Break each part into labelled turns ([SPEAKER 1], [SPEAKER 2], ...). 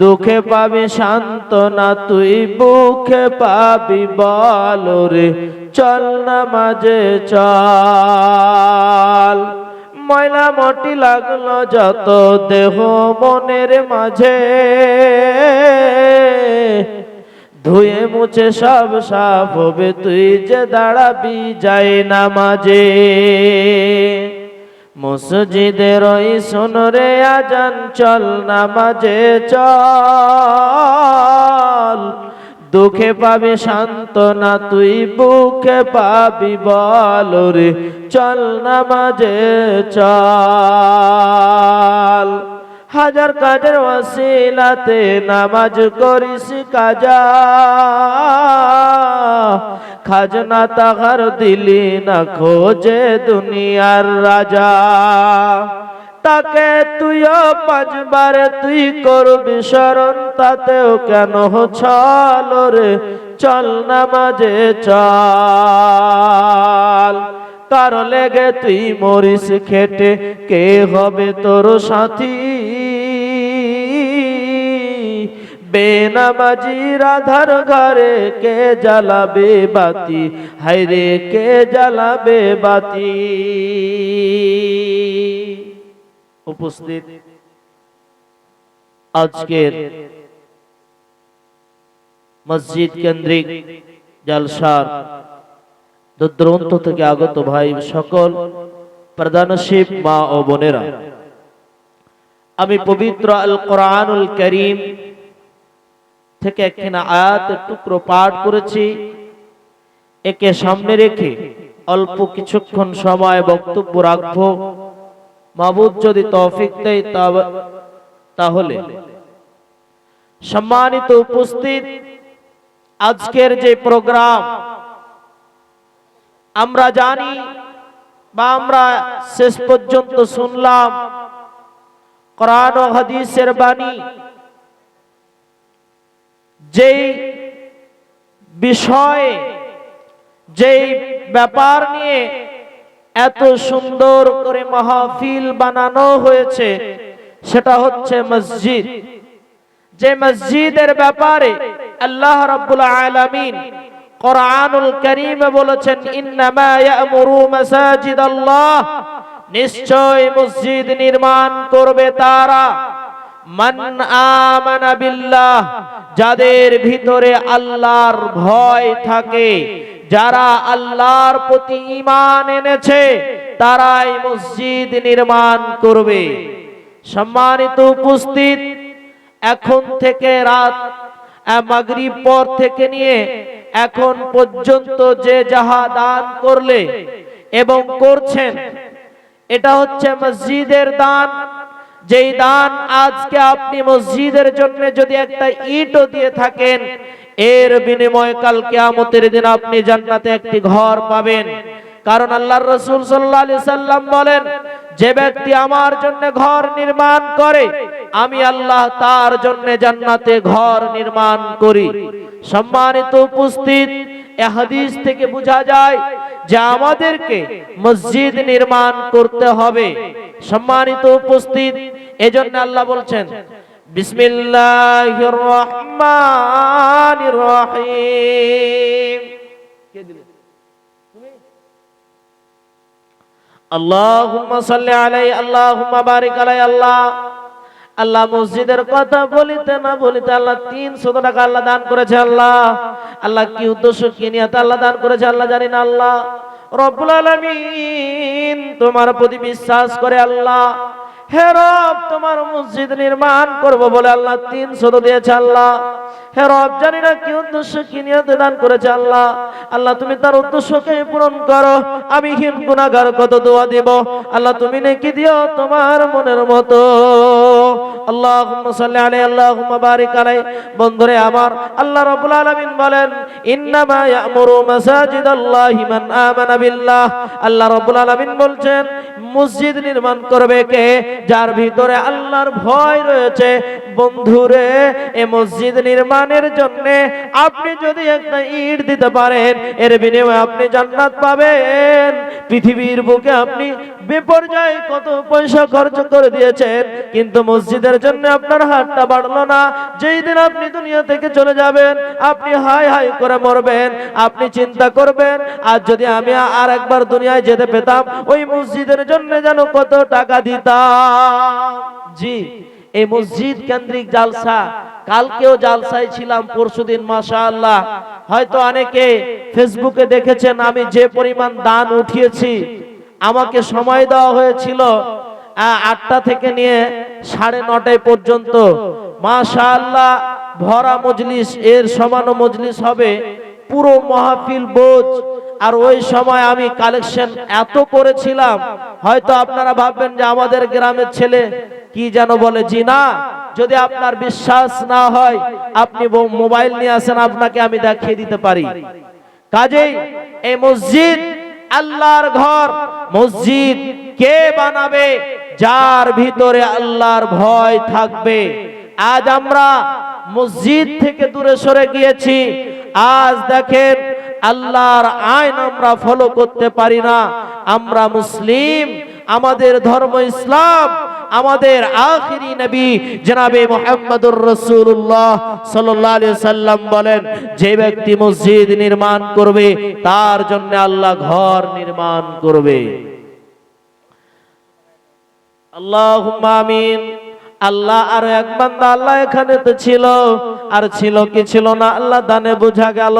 [SPEAKER 1] দুঃখে পাবি সান্ত্বনা তুই বুকে পাবি বল রে চল নামাজে চল। ময়লা মটি লাগলো যত দেহ মনের মাঝে, ধুয়ে মুছে সব সাফ হবে তুই যে দাঁড়াবি যায় নামাজে। মসজিদের ওই শোন রে আজান চল নামাজে চল। দুঃখে পাবি সান্ত্বনা তুই বুকে পাবি বল রে চল নামাজে চল। হাজার কাজের ওয়াসিলাতে নামাজ করিস কাজা, খাজনা তাহার দিলি না খোঁজে দুনিয়ার রাজা। তাকে তুইও পাঁচবার তুই করবি স্মরণ, তাতেও কেন চল রে চল নামাজে চল। কারো লেগে তুই মরিস খেটে কে হবে তোর সাথী, বেনামাজি রাধার ঘরে কে জ্বালাবে বাতি, হায়রে কে জ্বালাবে বাতি। উপস্থিত আজকের মসজিদ কেন্দ্রিক জলসার দূরদূরান্ত থেকে আগত ভাই সকল প্রধানশিব মা ও বোনেরা, আমি পবিত্র আল কোরআনুল কারীম থেকে একখানা আয়াতের টুকরো পাঠ করেছি। একে সামনে রেখে অল্প কিছুক্ষণ সময় বক্তব্য রাখবো। মাবুদ যদি তৌফিক দেয় তাহলে। সম্মানিত উপস্থিত, আজকের যে প্রোগ্রাম আমরা জানি বা আমরা শেষ পর্যন্ত শুনলাম, কোরআন ও হাদিসের বাণী যেই বিষয়ে যেই ব্যাপার নিয়ে এত সুন্দর করে মাহফিল বানানো হয়েছে সেটা হচ্ছে মসজিদ। যে মসজিদের ব্যাপারে আল্লাহ রাব্বুল আলামিন কোরআনুল কারীমে বলেছেন, ইন্নামা ইয়ামুরু মাসাজিদাল্লাহ, নিশ্চয় মসজিদ নির্মাণ করবে তারা, মান আমানা বিল্লাহ, যাদের ভিতরে আল্লাহর ভয় থাকে, যারা আল্লাহর প্রতি ঈমান এনেছে তারাই মসজিদ নির্মাণ করবে। সম্মানিত উপস্থিত, এখন থেকে রাত মাগরিব পর থেকে নিয়ে এখন পর্যন্ত যে যাহা দান করলে এবং করছেন, এটা হচ্ছে মসজিদের দান। যেই দান আজকে আপনি মসজিদের জন্য যদি একটা ইটও দিয়ে থাকেন, এর বিনিময়ে কাল কিয়ামতের দিন আপনি জান্নাতে একটি ঘর পাবেন। কারণ আল্লাহর রাসূল সাল্লাল্লাহু আলাইহি সাল্লাম বলেন, যে ব্যক্তি আমার জন্য ঘর নির্মাণ করে আমি আল্লাহ তার জন্য জান্নাতে ঘর নির্মাণ করি। সম্মানিত উপস্থিত, এই হাদিস থেকে বোঝা যায় যে আমাদেরকে মসজিদ নির্মাণ করতে হবে। সম্মানিত উপস্থিত, এজন্য আল্লাহ বলছেন, বিসমিল্লাহির রহমানির রহিম। কে দিল? তুমি? আল্লাহুম্মা সাল্লি আলাইহি, আল্লাহুম্মা বারিক আলাইহি। আল্লাহ আল্লাহ মসজিদের কথা বলিতে না বলিতে আল্লাহ 300 টাকা আল্লাহ দান করেছে। আল্লাহ আল্লাহ কি উদ্দেশ্য কি নিয়ে আল্লাহ দান করেছে আল্লাহ জানি না। আল্লাহ রব্বুল আলামিন তোমার প্রতি বিশ্বাস করে আল্লাহ, হে রব তোমার মসজিদ নির্মাণ করব বলে আল্লাহ 300 দিয়েছে। আল্লাহ হে রব জানি না কি উদ্দেশ্য কি নিয়ে দান করেছে। আল্লাহ আল্লাহ তুমি তার উদ্দেশ্যকে পূরণ করো। আমি হীন গুনাহগার কত দোয়া দেব, আল্লাহ তুমি নেকি দিও তোমার মনের মতো। আল্লাহুম্মা সাল্লি আলাইহি, আল্লাহুম্মা বারিক আলাইহি। বন্ধুরে আমার, আল্লাহ রাব্বুল আলামিন বলেন, ইন্নামা ইয়ামুরু মাসাজিদাল্লাহি মান আমানা বিল্লাহ। আল্লাহ রাব্বুল আলামিন বলছেন, মসজিদ নির্মাণ করবে কে? যার ভিতরে আল্লাহর ভয় রয়েছে, বন্ধুরে এই মসজিদ নির্মাণের জন্য আপনি যদি একটা ইট দিতে পারেন, এর বিনিময়ে আপনি জান্নাত পাবেন। পৃথিবীর বুকে আপনি বেপরোয়া কত পয়সা খরচ করে দিয়েছেন, কিন্তু মসজিদের জন্য আপনার হাতটা বাড়লো না। যেই দিন আপনি দুনিয়া থেকে চলে যাবেন, আপনি হাই হাই করে মরবেন, আপনি চিন্তা করবেন আর যদি আমি আর একবার দুনিয়ায় যেতে পেতাম ওই মসজিদের জন্য যেন কত টাকা দিতাম। জি, এই মসজিদ কেন্দ্রিক জালসা, কালকেও জালসায় ছিলাম, পরশুদিন মাশাআল্লাহ হয়তো অনেকে ফেসবুকে দেখেছেন আমি যে পরিমাণ দান উঠিয়েছি। আমাকে সময় দেওয়া হয়েছিল 8টা থেকে নিয়ে 9:30 পর্যন্ত। মাশাআল্লাহ ভরা মজলিস, এর সমান মজলিস হবে, পুরো মাহফিল বোঝ। আর ওই সময় আমি কালেকশন এত করেছিলাম, হয়তো আপনারা ভাববেন যে আমাদের গ্রামের ছেলে কি যেন বলে। জি না, যদি আপনার বিশ্বাস না হয় আপনি মোবাইল নিয়ে আসেন, আপনাকে আমি দেখিয়ে দিতে পারি। কাজেই এই মসজিদ আল্লাহর ঘর। মসজিদ কে বানাবে? যার ভিতরে আল্লাহর ভয় থাকবে। আজ আমরা মসজিদ থেকে দূরে সরে গিয়েছি। আজ দেখেন আল্লাহর আইন আমরা ফলো করতে পারি না। আমরা মুসলিম, আমাদের ধর্ম ইসলাম, আমাদের আখিরি নবী জনাবে মুহাম্মদুর রাসূলুল্লাহ সাল্লাল্লাহু আলাইহি সাল্লাম বলেন, যে ব্যক্তি মসজিদ নির্মাণ করবে তার জন্য আল্লাহ ঘর নির্মাণ করবে। আল্লাহুম্মা আমিন। আল্লাহ আরো এক বান্দা আল্লাহ এখানে তো ছিল, আর ছিল কি ছিল না আল্লাহ দানে বোঝা গেল।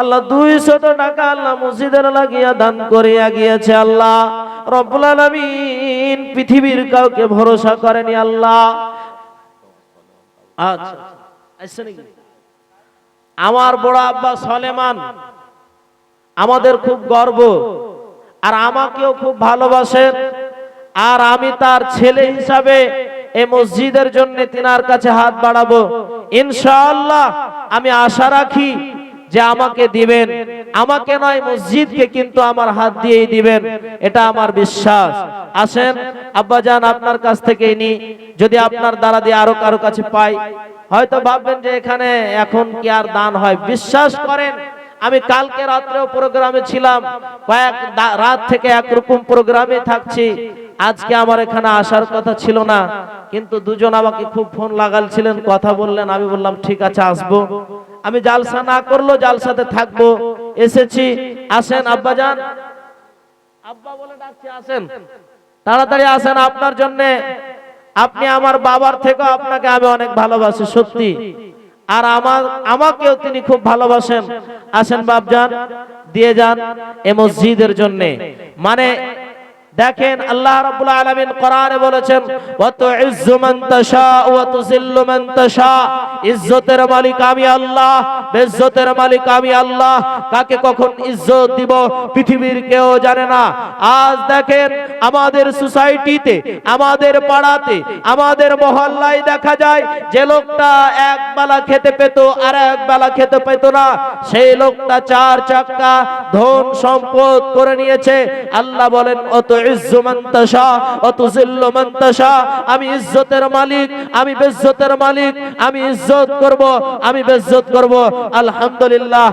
[SPEAKER 1] আল্লাহ 200 টাকা আল্লাহ মসজিদের লাগিয়া দান করিয়া গিয়েছে। আল্লাহ রব্বুল আলামিন পৃথিবীর কাউকে ভরসা করেনি আল্লাহ। আচ্ছা আমার বড় আব্বা সলেমান আমাদের খুব গর্ব, আর আমাকেও খুব ভালোবাসেন, আর আমি তার ছেলে হিসাবে এই মসজিদের জন্য তিনার কাছে হাত বাড়াবো। ইনশাআল্লাহ আমি আশা রাখি যে আমাকে দিবেন, আমাকে নয় মসজিদকে কিন্তু আমার হাত দিয়েই দিবেন, এটা আমার বিশ্বাস। আসেন আব্বাজান আপনার কাছ থেকে নি, যদি আপনার দ্বারা দিয়ে আরো কারো কাছে পাই। হয়তো ভাববেন যে এখানে এখন কি আর দান হয়। বিশ্বাস করেন আমি কালকে রাত্রেও প্রোগ্রামে ছিলাম, কয়েক রাত থেকে একরকম প্রোগ্রামে থাকছি। আজকে আমার এখানে আসার কথা ছিল না, কিন্তু দুজন আমাকে খুব ফোন লাগালছিলেন, কথা বললেন। আমি বললাম ঠিক আছে আসবো, আমি জালসা না করলো জালসাতে থাকবো, এসেছি। আসেন আব্বাজান, আব্বা বলে ডাকছি, আসেন তাড়াতাড়ি আসেন। আপনার জন্য, আপনি আমার বাবার থেকে আপনাকে আমি অনেক ভালোবাসি সত্যি, আর আমাকেও তিনি খুব ভালোবাসেন। আসেন বাপজান, দিয়ে যান এই মসজিদের জন্য। মানে দেখেন আল্লাহ রাব্বুল আলামিন কোরআনে বলেছেন, ওয়া তুইজ্জু মান তাশা ওয়া তুযিল্লু মান তাশা। ইজ্জতের মালিক আমি আল্লাহ, বেইজ্জতের মালিক আমি আল্লাহ। কাকে কখন ইজ্জত দিব পৃথিবীর কেউ জানে না। আজ দেখেন আমাদের সোসাইটিতে, আমাদের পাড়াতে, আমাদের মহল্লায় দেখা যায় যে লোকটা এক বেলা খেতে পেত আর এক বেলা খেতে পেত না, সেই লোকটা 4 চাকা ধন সম্পদ করে নিয়েছে। আল্লাহ বলেন, অত ইজ্জু মান তাশা ওয়া তুযিল্লু মান তাশা। আমি ইজ্জতের মালিক, আমি বেইজ্জতের মালিক। আমি ইজ্জত করব, আমি বেইজ্জত করব। আলহামদুলিল্লাহ।